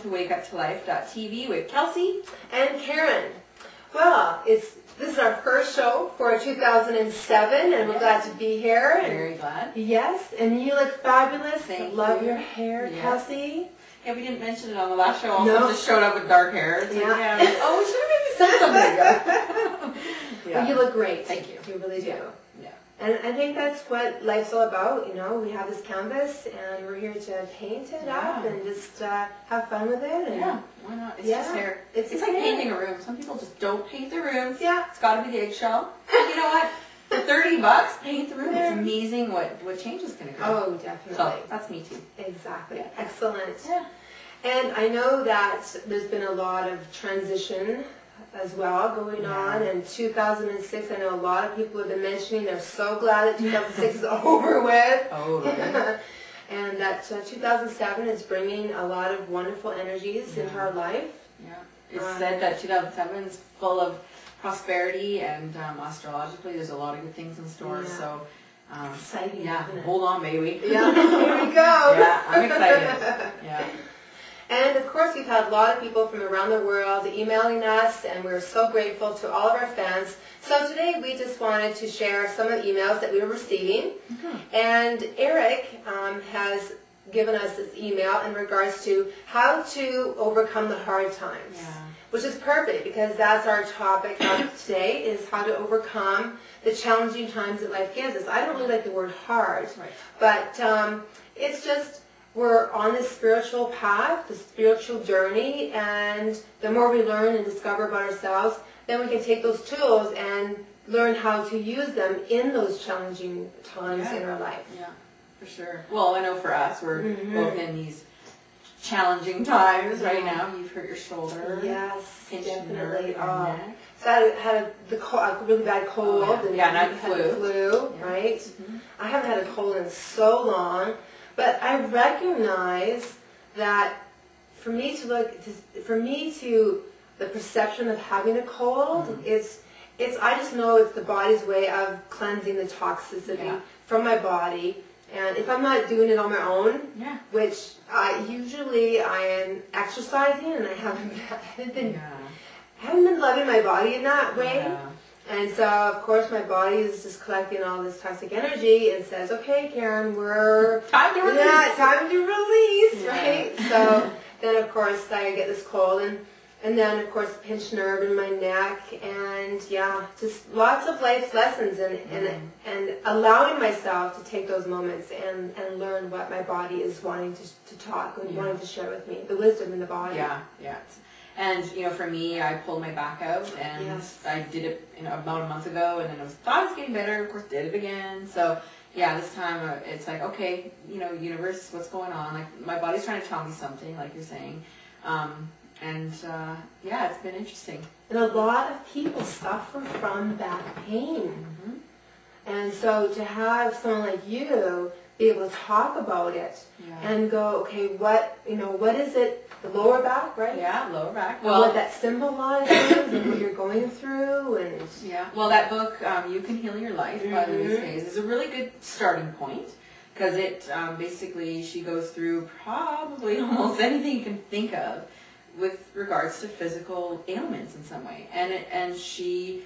to WakeUpToLife.tv with Kelsey and Karen. Well, this is our first show for 2007, and we're glad to be here. Very glad. Yes, and you look fabulous. Thank Love you. your hair, Yes. Kelsey. Yeah, we didn't mention it on the last show. No. I just showed up with dark hair. It's like, Yeah. oh, we should have maybe said something. Well, you look great. Thank you. You really do. Yeah. And I think that's what life's all about. You know, we have this canvas, and we're here to paint it up and just have fun with it. And yeah, why not? It's just hair. It's like hair. painting a room. Some people just don't paint their rooms. Yeah. It's got to be the eggshell. You know what? For $30, paint the room. It's amazing what changes can occur. Oh, definitely. So that's me too. Exactly. Yeah. Excellent. Yeah. And I know that there's been a lot of transition as well going on. And 2006, I know a lot of people have been mentioning they're so glad that 2006 is over with. Oh, really? And that 2007 is bringing a lot of wonderful energies into our life. Yeah. It's said that 2007 is full of prosperity, and astrologically there's a lot of good things in store. Yeah. So, Exciting, yeah, isn't it? hold on, baby. Yeah, here we go. Yeah, I'm excited. Yeah. And of course, we've had a lot of people from around the world emailing us, and we're so grateful to all of our fans. So today we just wanted to share some of the emails that we were receiving. And Eric has given us this email in regards to how to overcome the hard times, which is perfect because that's our topic of today, is how to overcome the challenging times that life gives us. I don't really like the word hard, but it's just, we're on this spiritual path, the spiritual journey, and the more we learn and discover about ourselves, then we can take those tools and learn how to use them in those challenging times in our life. Yeah, for sure. Well, I know for us, we're both in these challenging times right now. You've hurt your shoulder. Yes, definitely. Neck. So I had a really bad cold. And and I had the flu, right? I haven't had a cold in so long. But I recognize that for me to the perception of having a cold, I just know it's the body's way of cleansing the toxicity from my body. And if I'm not doing it on my own, which usually I am exercising, and I haven't been loving my body in that way. And so, of course, my body is just collecting all this toxic energy and says, okay, Karen, we're... Time to release. Yeah, time to release, right? So then, of course, I get this cold, and then, of course, pinched nerve in my neck, and just lots of life lessons, and allowing myself to take those moments and learn what my body is wanting to talk and wanting to share with me, the wisdom in the body. Yeah. And, for me, I pulled my back out, and I did it about a month ago, and then thought it was getting better, of course, did it again. So, this time it's like, okay, universe, what's going on? Like, my body's trying to tell me something, like you're saying. It's been interesting. And a lot of people suffer from back pain. And so to have someone like you be able to talk about it and go, okay, what is it? The lower back, right? Yeah, lower back. Well, what that symbolizes and what you're going through, and well, that book, You Can Heal Your Life by Louise Hayes, is a really good starting point because it basically she goes through probably almost anything you can think of with regards to physical ailments in some way, and she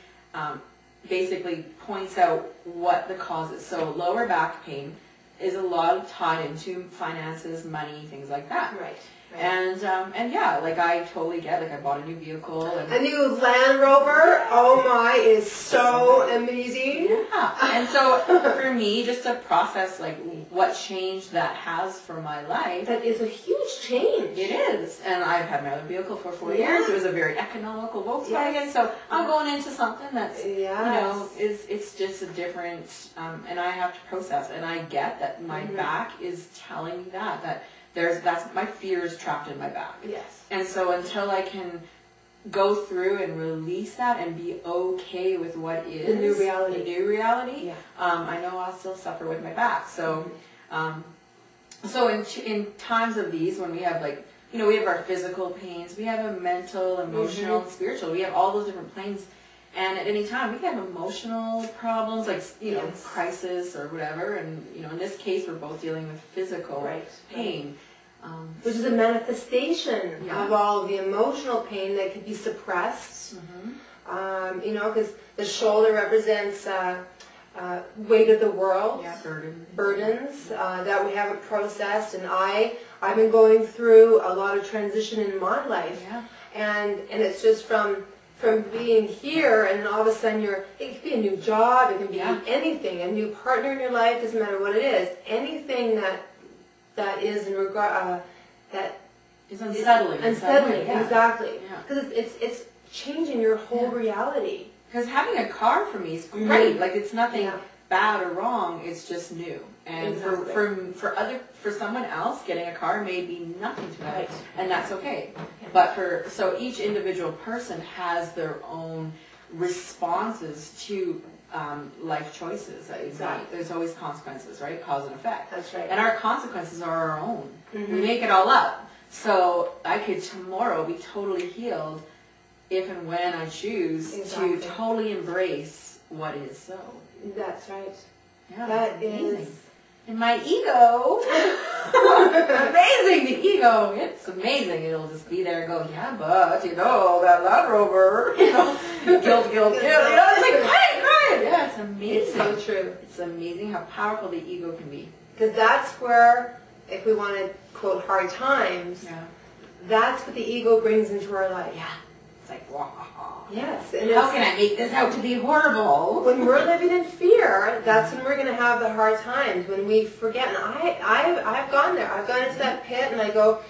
basically points out what the cause is. So lower back pain is a lot tied into finances, money, things like that. Right. And like I totally get, like I bought a new vehicle. And a new Land Rover, oh my, is so amazing. Yeah, and so for me, just to process like what change that has for my life. That is a huge change. It is, and I've had my other vehicle for 4 years. It was a very economical Volkswagen, so I'm going into something that's, it's just a different, and I have to process, and I get that my back is telling me that that's my fear is trapped in my back. Yes. And so until I can go through and release that and be okay with what is the new reality, I know I'll still suffer with my back. So, so in times of these, when we have we have our physical pains, we have a mental, emotional, and spiritual. We have all those different planes. And at any time, we can have emotional problems, like, crisis or whatever. And, in this case, we're both dealing with physical pain. Which is a manifestation of all of the emotional pain that could be suppressed. You know, because the shoulder represents weight of the world, burdens that we haven't processed. And I've been going through a lot of transition in my life, and it's just from being here, and then all of a sudden it could be a new job, it can be anything, a new partner in your life, doesn't matter what it is, anything that is in regard that is unsettling. Exactly, because it's changing your whole reality. Because having a car for me is great. Like, it's nothing bad or wrong. It's just new. And for someone else, getting a car may be nothing to them, and that's okay. But so each individual person has their own responses to life choices that you make. There's always consequences, right? Cause and effect. That's right. And our consequences are our own. We make it all up. So I could tomorrow be totally healed if and when I choose to totally embrace what is so. That's right. Yeah, that is. And my ego, amazing, the ego, it's amazing. It'll just be there and go, yeah, but, you know, that Land Rover, you know, guilt, you know, it's like, right. Yeah, it's amazing. It's so true. It's amazing how powerful the ego can be. Because that's where, if we want to quote hard times, that's what the ego brings into our life. Yeah. It's like, wow. Yes. And how can I make this out to be horrible? When we're living in fear, that's when we're going to have the hard times, when we forget. And I've gone there. I've gone into that pit and I go,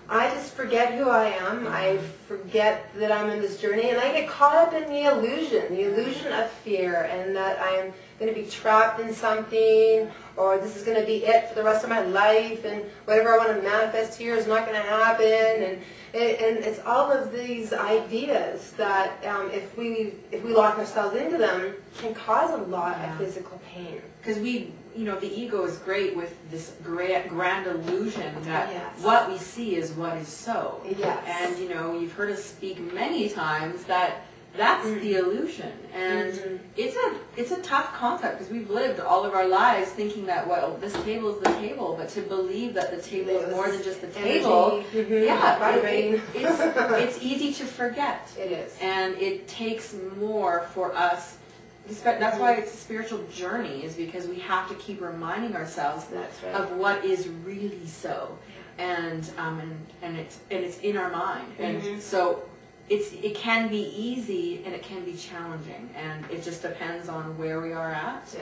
I just forget who I am. I forget that I'm in this journey. And I get caught up in the illusion of fear, and that I'm going to be trapped in something, or this is going to be it for the rest of my life, and whatever I want to manifest here is not going to happen. And it's all of these ideas that if we lock ourselves into them, can cause a lot of physical pain. Because the ego is great with this grand illusion that what we see is what is so. Yes. And you've heard us speak many times that that's the illusion, and it's a tough concept, because we've lived all of our lives thinking that, well, this table is the table, but to believe that the table is more than just the table, it's easy to forget. It is. And it takes more for us. That's why it's a spiritual journey, is because we have to keep reminding ourselves of what is really so, and it's in our mind, and so. It can be easy and it can be challenging, and it just depends on where we are at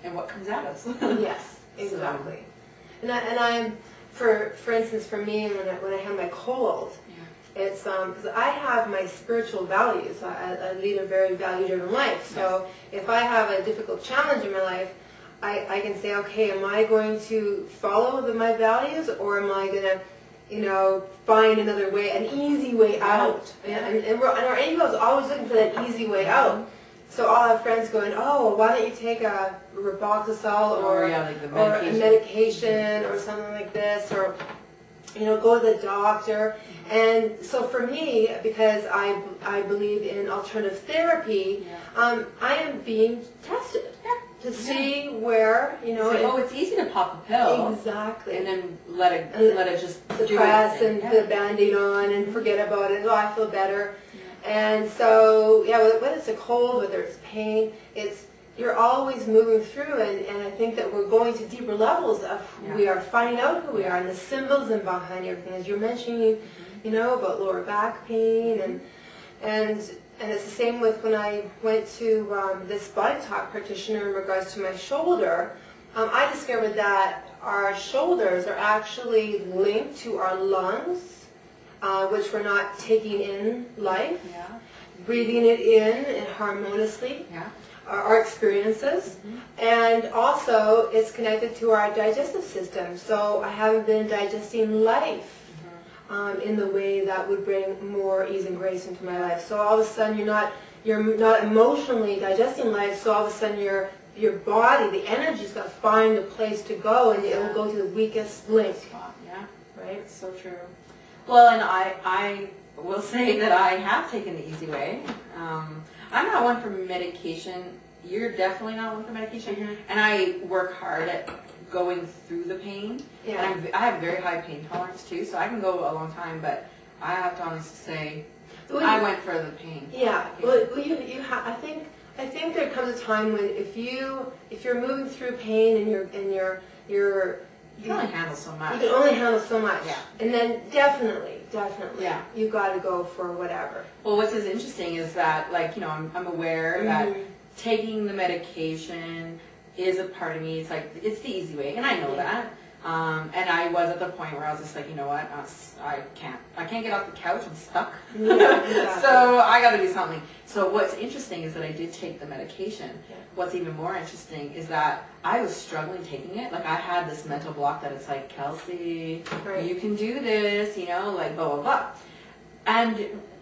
and what comes at us. Yes, exactly. So. And I'm, for instance, for me, when I have my cold, it's because I have my spiritual values. I lead a very value-driven life. So if I have a difficult challenge in my life, I can say, okay, am I going to follow my values, or am I going to find another way, an easy way out? And our ego is always looking for that easy way out. So I'll have friends going, oh, well, why don't you take a Roboxazole or a medication or something like this, or go to the doctor. And so for me, because I believe in alternative therapy, I am being tested. To see where, it's easy to pop a pill. Exactly. And then let it just suppress and put a Band-Aid on and forget about it. Oh, I feel better. And so, whether it's a cold, whether it's pain, you're always moving through, and I think that we're going to deeper levels of who we are, finding out who we are, and the symbols and behind everything. As you're mentioning, about lower back pain, and it's the same with when I went to this body talk practitioner in regards to my shoulder. I discovered that our shoulders are actually linked to our lungs, which we're not taking in life, breathing it in harmoniously, our experiences, and also it's connected to our digestive system. So I haven't been digesting life in the way that would bring more ease and grace into my life. So all of a sudden you're not emotionally digesting life. So all of a sudden your body, the energy's got to find a place to go, and it will go to the weakest link. Right. It's so true. Well, and I will say that I have taken the easy way. I'm not one for medication. You're definitely not one for medication, and I work hard at going through the pain. Yeah. And I have very high pain tolerance too, so I can go a long time, but I have to honestly say, I went for the pain. Yeah. Well, I think there comes a time when if you're moving through pain and you're You can only handle so much. You can only handle so much. Yeah. And then definitely, Yeah. you got to go for whatever. Well, what's as interesting is that, like, you know, I'm aware that taking the medication is a part of me. It's like, it's the easy way, and I know that. And I was at the point where I was just like, you know what, I can't get off the couch, I'm stuck. Yeah, exactly. So I got to do something. So what's interesting is that I did take the medication. Yeah. What's even more interesting is that I was struggling taking it. Like, I had this mental block that it's like, Kelsey, Right. you can do this, you know, like blah, blah, blah. And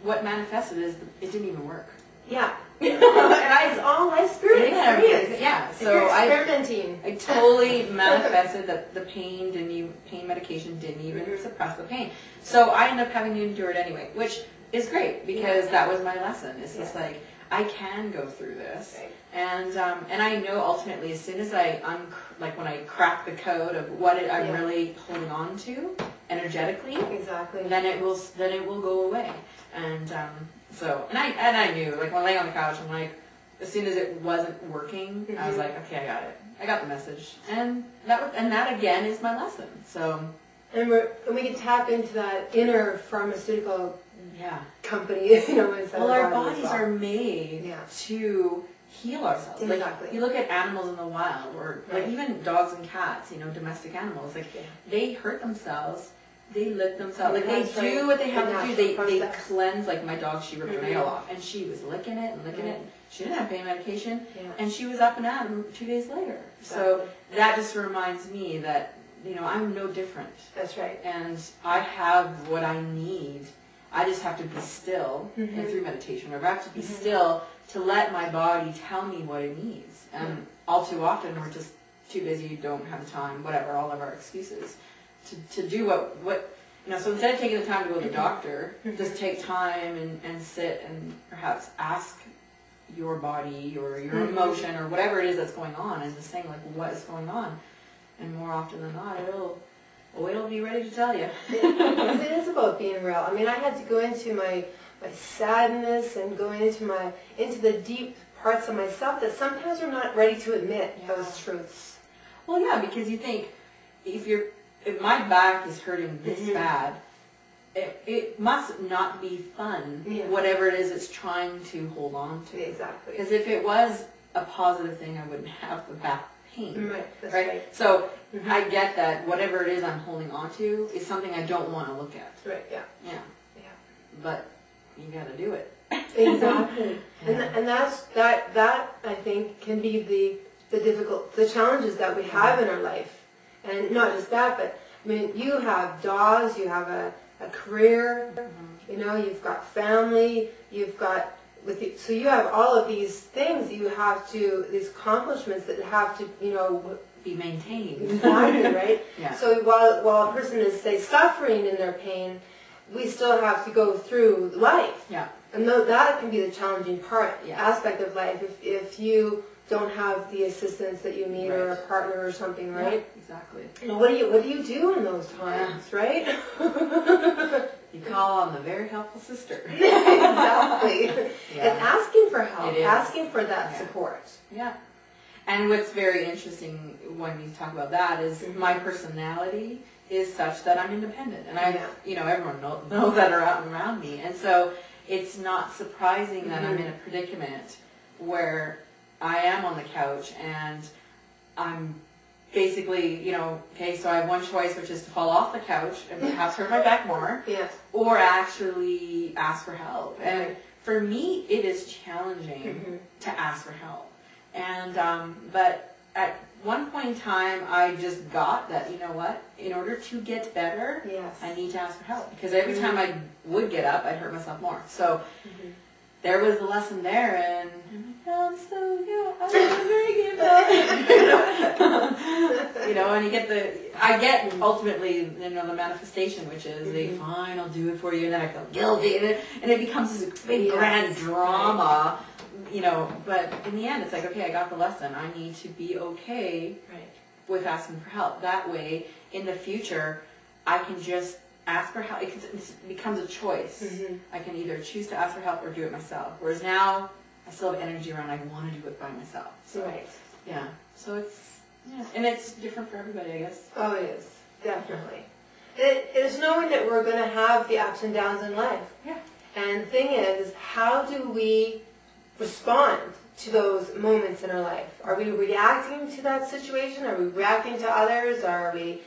what manifested is it didn't even work. Yeah. And It's all life experience. Yeah. So you're experimenting. I totally manifested that the pain medication didn't even suppress the pain. So I ended up having to endure it anyway, which is great because that was my lesson. It's just like, I can go through this. Right. And I know ultimately as soon as when I crack the code of what I'm really holding on to energetically, Exactly. then it will go away. And I knew, like, when I lay on the couch, I'm like, as soon as it wasn't working, I was like, okay, I got it. I got the message. And that again is my lesson. So. And we can tap into that inner pharmaceutical company, you know, inside well, our our bodies are made to heal ourselves. Exactly. Like, you look at animals in the wild, or like even dogs and cats, you know, domestic animals, like they hurt themselves. They lick themselves. Like, they do what they have to do. They cleanse. Like, my dog, she ripped her nail off, and she was licking it and licking it. She didn't have pain medication, and she was up and at 'em 2 days later. So that just reminds me that, you know, I'm no different. That's right. And I have what I need. I just have to be still, and through meditation, or I have to be still to let my body tell me what it needs. And all too often, we're just too busy, don't have the time, whatever, all of our excuses. To do what you know, so instead of taking the time to go to the doctor, just take time and sit and perhaps ask your body or your emotion or whatever it is that's going on, and just saying, like, what is going on? And more often than not, it'll be ready to tell you. It is about being real. I mean, I had to go into my sadness and go into the deep parts of myself that sometimes we're not ready to admit those truths. Well, yeah, because you think, if my back is hurting this bad, it must not be fun, whatever it is it's trying to hold on to. Exactly. Because if it was a positive thing, I wouldn't have the back pain. Right. That's right. So I get that whatever it is I'm holding on to is something I don't want to look at. Right, yeah. But you got to do it. Exactly. And that I think can be the challenges that we have in our life. And not just that, but I mean, you have dogs, you have a career, you know, you've got family, so you have all of these things these accomplishments that have to, you know, be maintained. Exactly, right? Yeah. So while a person is, say, suffering in their pain, we still have to go through life. Yeah. And that can be the challenging aspect of life if you don't have the assistance that you need or a partner or something, right? Yeah, exactly. And what do you do in those times, right? You call on the very helpful sister. Exactly. Yeah. And asking for help, asking for that support. Yeah. And what's very interesting when you talk about that is my personality is such that I'm independent, and you know, everyone knows that around me, and so it's not surprising that I'm in a predicament where I am on the couch and I'm basically, you know, okay, so I have one choice, which is to fall off the couch and perhaps hurt my back more, or actually ask for help. And for me, it is challenging to ask for help. And but at one point in time, I just got that, you know what, in order to get better, I need to ask for help. Because every time I would get up, I'd hurt myself more. So there was the lesson there, and I'm so, you know, I'm very good at it. You know, and I get ultimately, you know, the manifestation, which is fine, I'll do it for you, and then I feel guilty, and it becomes this big grand drama, you know, but in the end, it's like, okay, I got the lesson. I need to be okay with asking for help. That way, in the future, I can just ask for help. It becomes a choice. Mm-hmm. I can either choose to ask for help or do it myself. Whereas now, I still have energy around. I want to do it by myself. So, Right. yeah. So and it's different for everybody, I guess. Oh, it is. Definitely. It is knowing that we're going to have the ups and downs in life. Yeah. And the thing is, how do we respond to those moments in our life? Are we reacting to that situation? Are we reacting to others? Are we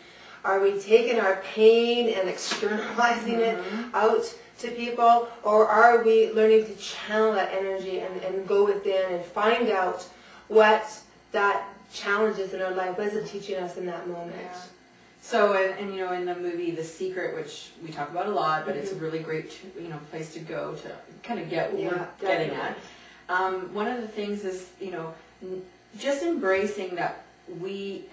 taking our pain and externalizing it out to people? Or are we learning to channel that energy and go within and find out what that challenge is in our life? What is it teaching us in that moment? Yeah. So, and you know, in the movie The Secret, which we talk about a lot, but it's a really great, place to go to kind of get what we're getting at. One of the things is, just embracing that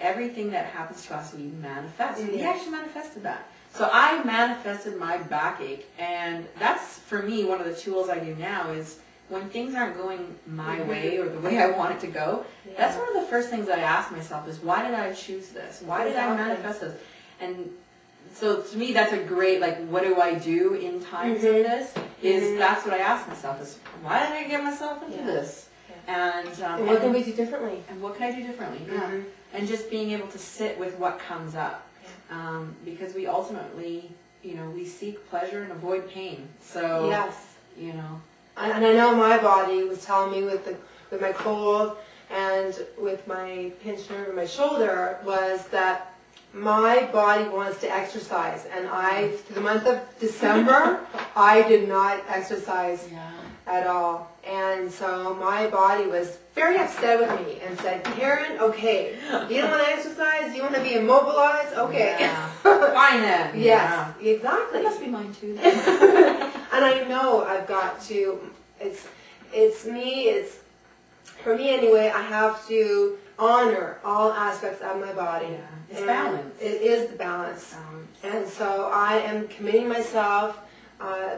everything that happens to us, we manifest. We actually manifested that. So I manifested my backache, and that's, for me, one of the tools I do now is when things aren't going my way or the way I want it to go, that's one of the first things I ask myself is, why did I choose this? Why did I manifest this? And so to me, that's a great, what do I do in times of this? That's what I ask myself is, why did I get myself into this? And what can we do differently? And what can I do differently? Yeah. And just being able to sit with what comes up. Because we ultimately, we seek pleasure and avoid pain. So, And I know my body was telling me with my cold and with my pinched nerve in my shoulder was that my body wants to exercise. And through the month of December, I did not exercise at all. And so my body was very upset with me and said, Karen, okay, you don't want to exercise? You want to be immobilized? Okay. Yeah. Fine then. Yes, exactly. That must be mine too. And I know I've got to, for me anyway, I have to honor all aspects of my body. Yeah. It's balance. It is the balance. And so I am committing myself,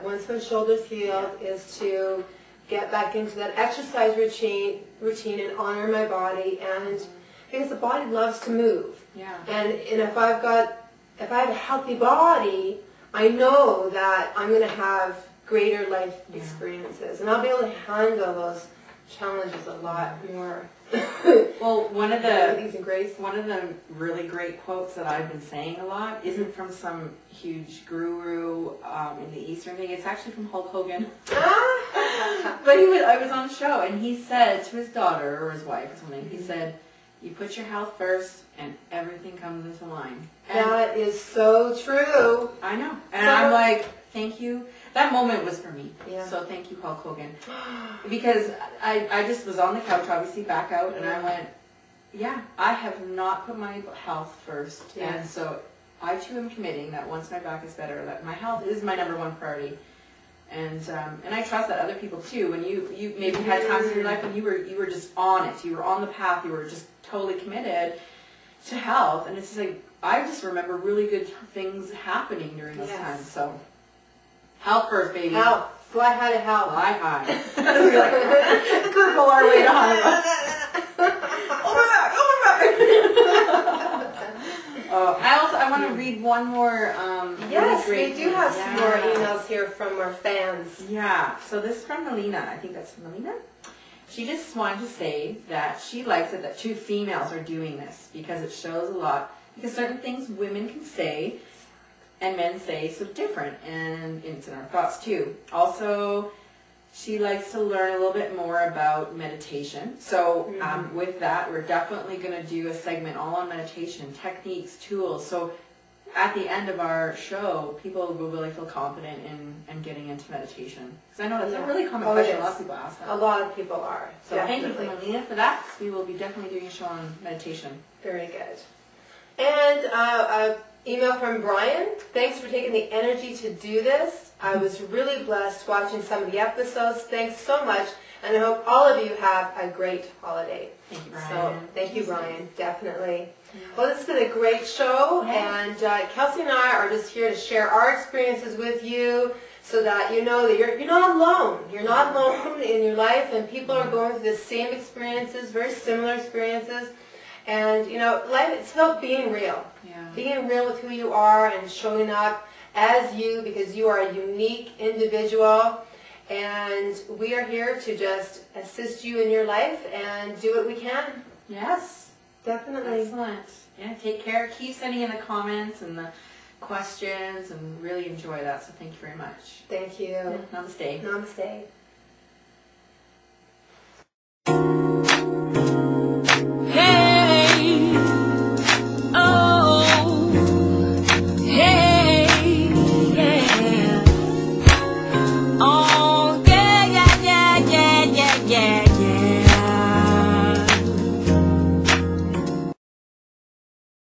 once my shoulder's healed, is to get back into that exercise routine and honor my body, and because the body loves to move. Yeah. And if I have a healthy body, I know that I'm going to have greater life experiences, and I'll be able to handle those challenges a lot more. Well, one of the really great quotes that I've been saying a lot isn't from some huge guru in the Eastern thing. It's actually from Hulk Hogan. But I was on a show, and he said to his daughter or his wife or something, he said, "You put your health first, and everything comes into line." And that is so true. I know, and I'm like, thank you. That moment was for me. Yeah. So thank you, Hulk Hogan. Because I just was on the couch, obviously, back out, and I went, I have not put my health first. Yeah. And so I, too, am committing that once my back is better, that my health is my number one priority. And I trust that other people, too. When you maybe had times in your life when you were just on it. You were on the path. You were just totally committed to health. And it's just like, I just remember really good things happening during those times. So health first, baby. Health. Fly high to health. Fly high. We're like, curveball our way to Honolulu. I want to read one more. Yes, really we do have some more emails here from our fans. Yeah, so this is from Melina. I think that's from Melina. She just wanted to say that she likes it that two females are doing this because it shows a lot. Because certain things women can say and men say so different, and it's in our thoughts too. Also, she likes to learn a little bit more about meditation. So with that, we're definitely going to do a segment all on meditation, techniques, tools. So at the end of our show, people will really feel confident in getting into meditation. Because I know that's a really common question. A lot of people ask that. A lot of people are. So thank you for Melina for that. We will be definitely doing a show on meditation. Very good. And email from Brian. Thanks for taking the energy to do this. I was really blessed watching some of the episodes. Thanks so much. And I hope all of you have a great holiday. Thank you, Brian. So, thank you, Brian. Definitely. Well, this has been a great show. And Kelsey and I are just here to share our experiences with you so that you know that you're not alone. You're not alone in your life. And people are going through the same experiences, very similar experiences. And, you know, life, it's about being real. Yeah. Being real with who you are and showing up as you, because you are a unique individual. And we are here to just assist you in your life and do what we can. Yes. Definitely. Excellent. Yeah, take care. Keep sending in the comments and the questions and really enjoy that. So thank you very much. Thank you. Namaste. Namaste.